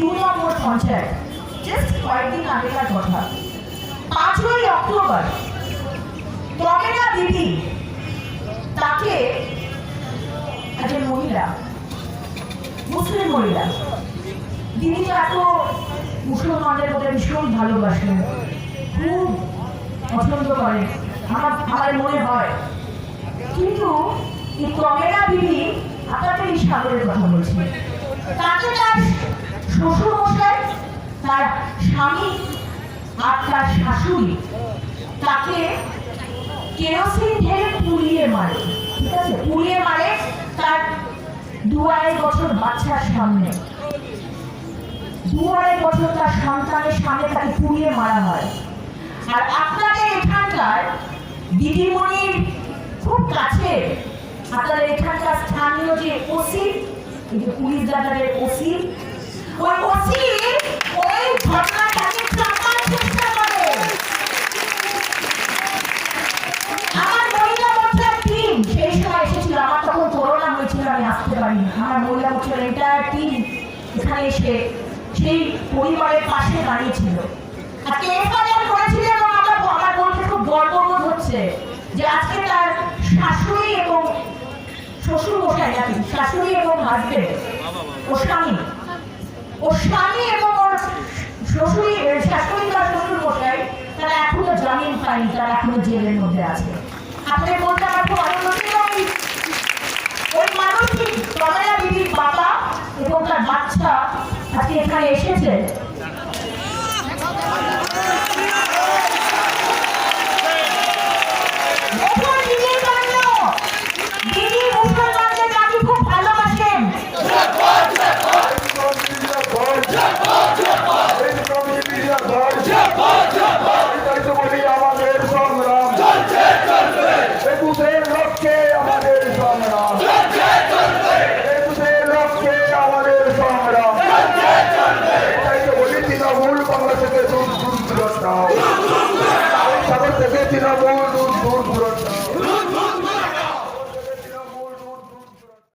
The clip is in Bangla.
2 নম্বর পঞ্চায়েত, জাস্ট কয়েকদিন আগেকার কথা। 5ই অক্টোবর তমেনা দিদি, তাকে একজন মহিলা, মুসলিম মহিলা, তিনি তো এত মুসলমানদের মধ্যে ভীষণ ভালোবাসেন, খুব পছন্দ করেন, আমার মনে হয়। কিন্তু এই তমেনা দিদি, আপনাদের এই সাগরের কথা বলছি, তাকে তার শ্বশুর মশাই, তার স্বামী আর তার শাশুড়ি তাকে কেরোসিন ঢেলে পুড়িয়ে মারে। ঠিক আছে, পুড়িয়ে মারে তার 2-2.5 বছর বাচ্চার সামনে। 2-2.5 বছর তার সন্তানের সামনে তাকে পুড়িয়ে মারা হয়। আর আপনাদের এখানকার দিদিমণির খুব কাছে, আপনাদের এখানকার স্থানীয় যে ওসি, পুলিশ দাদাদের ওসি, ওই ওসি ওই ঘটনাটাকে চাপার চেষ্টা করে। আমার মহিলা মোর্চার টিম সেই সময় এসেছিল, আমার তখন করোনা হয়েছিল, আমি আসতে পারিনি। আমার মহিলা মোর্চার এন্টায়ার টিম এখানে এসে সেই পরিবারের পাশে দাঁড়িয়েছিল। আজকে এফআইআর করেছিল এবং আমার বলতে খুব গর্ববোধ হচ্ছে যে আজকে তার শাশুড়ি এবং শ্বশুর মশাই, নাকি শাশুড়ি এবং হাজবেন্ড, ও স্বামী এবং ওর শাশুড়ি বা শ্বশুর মশাই, তারা এখনো জামিন পায়নি, তারা এখনো জেলের মধ্যে আছে। আপনাদের বলতে আমার খুব আনন্দ ছিল। ওই মানুষটি তমেনা দিদির বাবা এবং তার বাচ্চা আজকে এখানে এসেছে।